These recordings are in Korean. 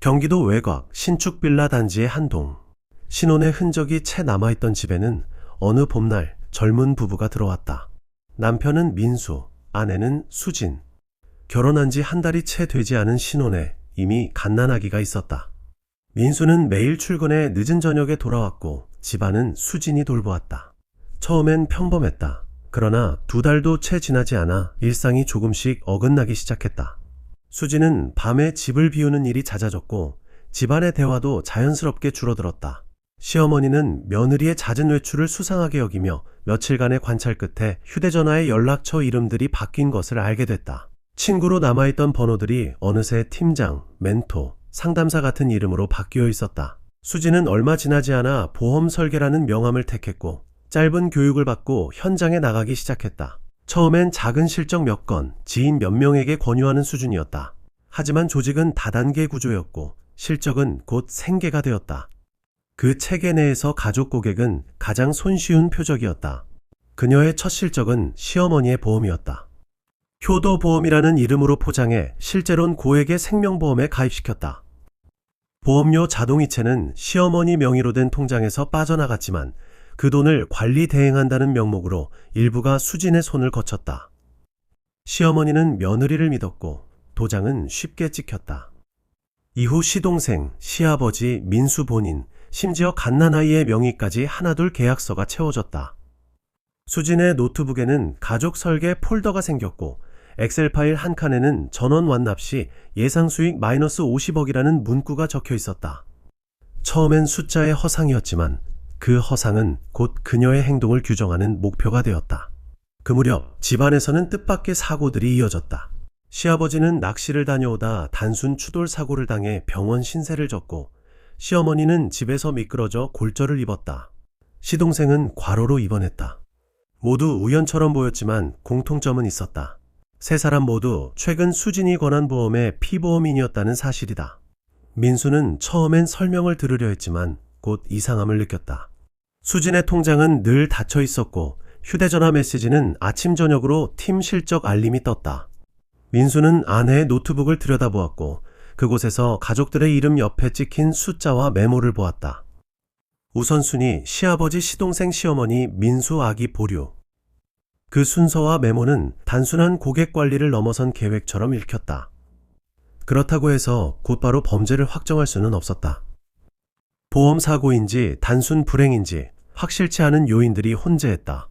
경기도 외곽 신축 빌라 단지의 한 동. 신혼의 흔적이 채 남아있던 집에는 어느 봄날 젊은 부부가 들어왔다. 남편은 민수, 아내는 수진. 결혼한 지 한 달이 채 되지 않은 신혼에 이미 갓난아기가 있었다. 민수는 매일 출근해 늦은 저녁에 돌아왔고 집안은 수진이 돌보았다. 처음엔 평범했다. 그러나 2달도 채 지나지 않아 일상이 조금씩 어긋나기 시작했다. 수진은 밤에 집을 비우는 일이 잦아졌고 집안의 대화도 자연스럽게 줄어들었다. 시어머니는 며느리의 잦은 외출을 수상하게 여기며 며칠간의 관찰 끝에 휴대전화의 연락처 이름들이 바뀐 것을 알게 됐다. 친구로 남아있던 번호들이 어느새 팀장, 멘토, 상담사 같은 이름으로 바뀌어 있었다. 수진은 얼마 지나지 않아 보험 설계라는 명함을 택했고 짧은 교육을 받고 현장에 나가기 시작했다. 처음엔 작은 실적 몇 건, 지인 몇 명에게 권유하는 수준이었다. 하지만 조직은 다단계 구조였고 실적은 곧 생계가 되었다. 그 체계 내에서 가족 고객은 가장 손쉬운 표적이었다. 그녀의 첫 실적은 시어머니의 보험이었다. 효도보험이라는 이름으로 포장해 실제론 고액의 생명보험에 가입시켰다. 보험료 자동이체는 시어머니 명의로 된 통장에서 빠져나갔지만 그 돈을 관리 대행한다는 명목으로 일부가 수진의 손을 거쳤다. 시어머니는 며느리를 믿었고 도장은 쉽게 찍혔다. 이후 시동생, 시아버지, 민수 본인, 심지어 갓난아이의 명의까지 하나둘 계약서가 채워졌다. 수진의 노트북에는 가족 설계 폴더가 생겼고 엑셀 파일 한 칸에는 전원 완납 시 예상 수익 마이너스 50억이라는 문구가 적혀 있었다. 처음엔 숫자의 허상이었지만 그 허상은 곧 그녀의 행동을 규정하는 목표가 되었다. 그 무렵 집안에서는 뜻밖의 사고들이 이어졌다. 시아버지는 낚시를 다녀오다 단순 추돌 사고를 당해 병원 신세를 졌고 시어머니는 집에서 미끄러져 골절을 입었다. 시동생은 과로로 입원했다. 모두 우연처럼 보였지만 공통점은 있었다. 세 사람 모두 최근 수진이 권한 보험의 피보험인이었다는 사실이다. 민수는 처음엔 설명을 들으려 했지만 곧 이상함을 느꼈다. 수진의 통장은 늘 닫혀 있었고 휴대전화 메시지는 아침 저녁으로 팀 실적 알림이 떴다. 민수는 아내의 노트북을 들여다보았고 그곳에서 가족들의 이름 옆에 찍힌 숫자와 메모를 보았다. 우선순위 시아버지 시동생 시어머니 민수 아기 보류. 그 순서와 메모는 단순한 고객 관리를 넘어선 계획처럼 읽혔다. 그렇다고 해서 곧바로 범죄를 확정할 수는 없었다. 보험 사고인지 단순 불행인지 확실치 않은 요인들이 혼재했다.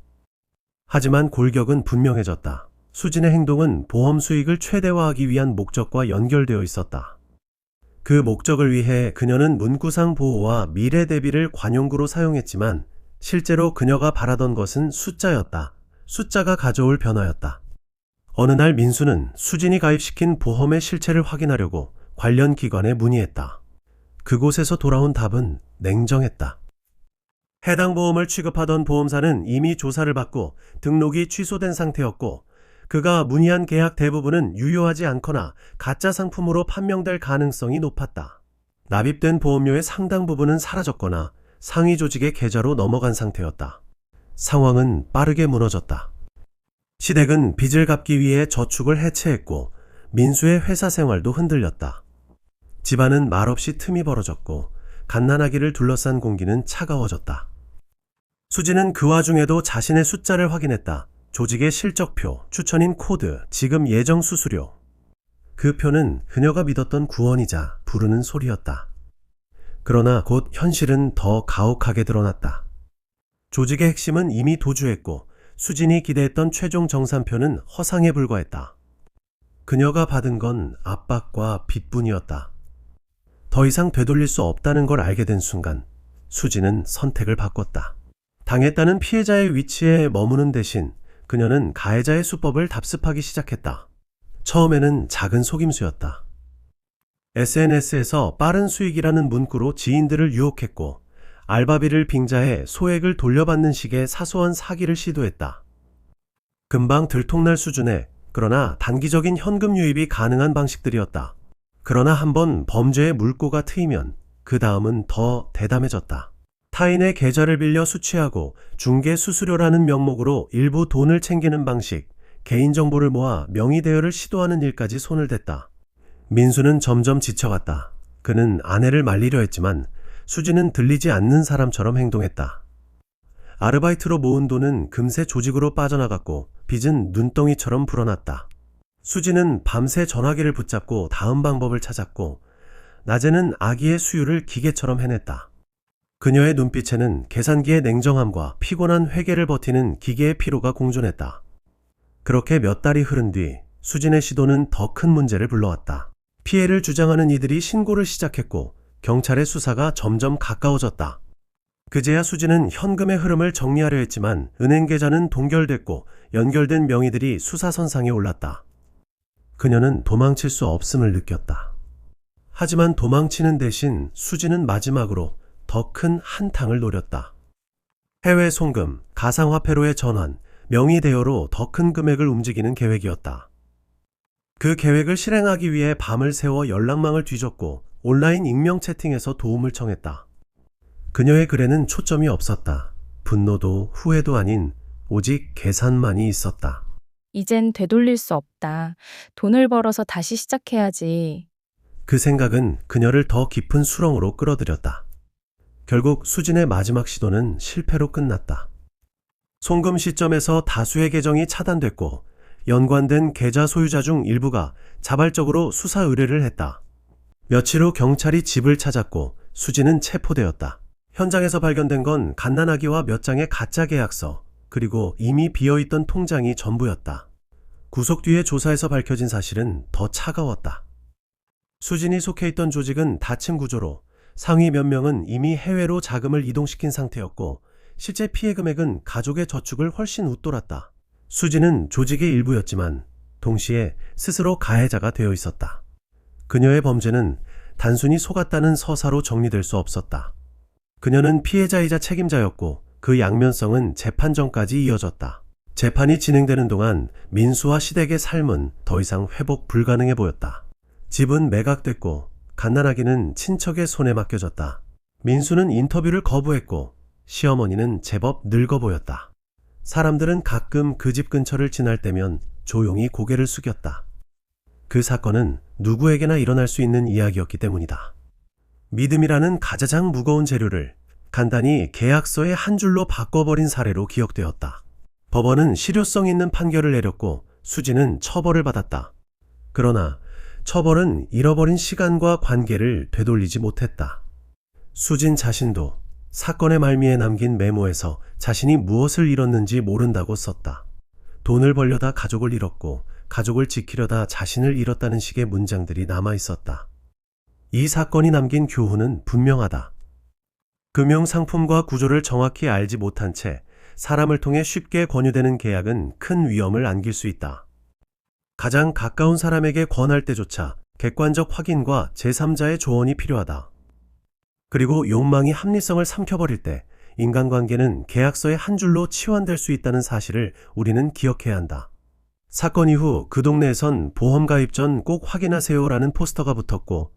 하지만 골격은 분명해졌다. 수진의 행동은 보험 수익을 최대화하기 위한 목적과 연결되어 있었다. 그 목적을 위해 그녀는 문구상 보호와 미래 대비를 관용구로 사용했지만 실제로 그녀가 바라던 것은 숫자였다. 숫자가 가져올 변화였다. 어느 날 민수는 수진이 가입시킨 보험의 실체를 확인하려고 관련 기관에 문의했다. 그곳에서 돌아온 답은 냉정했다. 해당 보험을 취급하던 보험사는 이미 조사를 받고 등록이 취소된 상태였고 그가 문의한 계약 대부분은 유효하지 않거나 가짜 상품으로 판명될 가능성이 높았다. 납입된 보험료의 상당 부분은 사라졌거나 상위 조직의 계좌로 넘어간 상태였다. 상황은 빠르게 무너졌다. 시댁은 빚을 갚기 위해 저축을 해체했고 민수의 회사 생활도 흔들렸다. 집안은 말없이 틈이 벌어졌고 갓난아기를 둘러싼 공기는 차가워졌다. 수진은 그 와중에도 자신의 숫자를 확인했다. 조직의 실적표, 추천인 코드, 지금 예정 수수료. 그 표는 그녀가 믿었던 구원이자 부르는 소리였다. 그러나 곧 현실은 더 가혹하게 드러났다. 조직의 핵심은 이미 도주했고 수진이 기대했던 최종 정산표는 허상에 불과했다. 그녀가 받은 건 압박과 빚뿐이었다. 더 이상 되돌릴 수 없다는 걸 알게 된 순간 수진은 선택을 바꿨다. 당했다는 피해자의 위치에 머무는 대신 그녀는 가해자의 수법을 답습하기 시작했다. 처음에는 작은 속임수였다. SNS에서 빠른 수익이라는 문구로 지인들을 유혹했고 알바비를 빙자해 소액을 돌려받는 식의 사소한 사기를 시도했다. 금방 들통날 수준의 그러나 단기적인 현금 유입이 가능한 방식들이었다. 그러나 한번 범죄의 물꼬가 트이면 그 다음은 더 대담해졌다. 타인의 계좌를 빌려 수취하고 중개 수수료라는 명목으로 일부 돈을 챙기는 방식, 개인정보를 모아 명의 대여를 시도하는 일까지 손을 댔다. 민수는 점점 지쳐갔다. 그는 아내를 말리려 했지만 수지는 들리지 않는 사람처럼 행동했다. 아르바이트로 모은 돈은 금세 조직으로 빠져나갔고 빚은 눈덩이처럼 불어났다. 수지는 밤새 전화기를 붙잡고 다음 방법을 찾았고 낮에는 아기의 수유를 기계처럼 해냈다. 그녀의 눈빛에는 계산기의 냉정함과 피곤한 회계를 버티는 기계의 피로가 공존했다. 그렇게 몇 달이 흐른 뒤 수진의 시도는 더 큰 문제를 불러왔다. 피해를 주장하는 이들이 신고를 시작했고 경찰의 수사가 점점 가까워졌다. 그제야 수진은 현금의 흐름을 정리하려 했지만 은행 계좌는 동결됐고 연결된 명의들이 수사선상에 올랐다. 그녀는 도망칠 수 없음을 느꼈다. 하지만 도망치는 대신 수진은 마지막으로 더 큰 한탕을 노렸다. 해외 송금, 가상화폐로의 전환, 명의 대여로 더 큰 금액을 움직이는 계획이었다. 그 계획을 실행하기 위해 밤을 새워 연락망을 뒤졌고 온라인 익명 채팅에서 도움을 청했다. 그녀의 글에는 초점이 없었다. 분노도 후회도 아닌 오직 계산만이 있었다. 이젠 되돌릴 수 없다. 돈을 벌어서 다시 시작해야지. 그 생각은 그녀를 더 깊은 수렁으로 끌어들였다. 결국 수진의 마지막 시도는 실패로 끝났다. 송금 시점에서 다수의 계정이 차단됐고 연관된 계좌 소유자 중 일부가 자발적으로 수사 의뢰를 했다. 며칠 후 경찰이 집을 찾았고 수진은 체포되었다. 현장에서 발견된 건 갓난아기와 몇 장의 가짜 계약서, 그리고 이미 비어있던 통장이 전부였다. 구속 뒤에 조사에서 밝혀진 사실은 더 차가웠다. 수진이 속해 있던 조직은 다층 구조로 상위 몇 명은 이미 해외로 자금을 이동시킨 상태였고 실제 피해 금액은 가족의 저축을 훨씬 웃돌았다. 수진은 조직의 일부였지만 동시에 스스로 가해자가 되어 있었다. 그녀의 범죄는 단순히 속았다는 서사로 정리될 수 없었다. 그녀는 피해자이자 책임자였고 그 양면성은 재판 전까지 이어졌다. 재판이 진행되는 동안 민수와 시댁의 삶은 더 이상 회복 불가능해 보였다. 집은 매각됐고 갓난아기는 친척의 손에 맡겨졌다. 민수는 인터뷰를 거부했고 시어머니는 제법 늙어 보였다. 사람들은 가끔 그 집 근처를 지날 때면 조용히 고개를 숙였다. 그 사건은 누구에게나 일어날 수 있는 이야기였기 때문이다. 믿음이라는 가장 무거운 재료를 간단히 계약서의 한 줄로 바꿔버린 사례로 기억되었다. 법원은 실효성 있는 판결을 내렸고 수지는 처벌을 받았다. 그러나 처벌은 잃어버린 시간과 관계를 되돌리지 못했다. 수진 자신도 사건의 말미에 남긴 메모에서 자신이 무엇을 잃었는지 모른다고 썼다. 돈을 벌려다 가족을 잃었고 가족을 지키려다 자신을 잃었다는 식의 문장들이 남아 있었다. 이 사건이 남긴 교훈은 분명하다. 금융상품과 구조를 정확히 알지 못한 채 사람을 통해 쉽게 권유되는 계약은 큰 위험을 안길 수 있다. 가장 가까운 사람에게 권할 때조차 객관적 확인과 제3자의 조언이 필요하다. 그리고 욕망이 합리성을 삼켜버릴 때 인간관계는 계약서의 한 줄로 치환될 수 있다는 사실을 우리는 기억해야 한다. 사건 이후 그 동네에선 보험 가입 전 꼭 확인하세요라는 포스터가 붙었고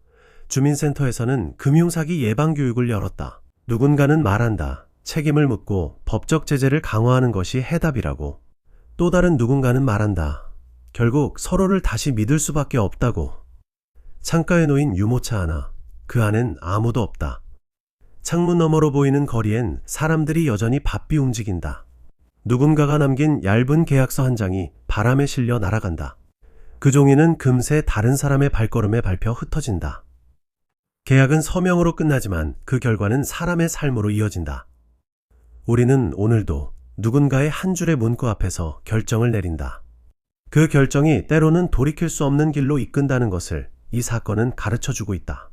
주민센터에서는 금융사기 예방교육을 열었다. 누군가는 말한다. 책임을 묻고 법적 제재를 강화하는 것이 해답이라고. 또 다른 누군가는 말한다. 결국 서로를 다시 믿을 수밖에 없다고. 창가에 놓인 유모차 하나. 그 안엔 아무도 없다. 창문 너머로 보이는 거리엔 사람들이 여전히 바삐 움직인다. 누군가가 남긴 얇은 계약서 한 장이 바람에 실려 날아간다. 그 종이는 금세 다른 사람의 발걸음에 밟혀 흩어진다. 계약은 서명으로 끝나지만 그 결과는 사람의 삶으로 이어진다. 우리는 오늘도 누군가의 한 줄의 문구 앞에서 결정을 내린다. 그 결정이 때로는 돌이킬 수 없는 길로 이끈다는 것을 이 사건은 가르쳐주고 있다.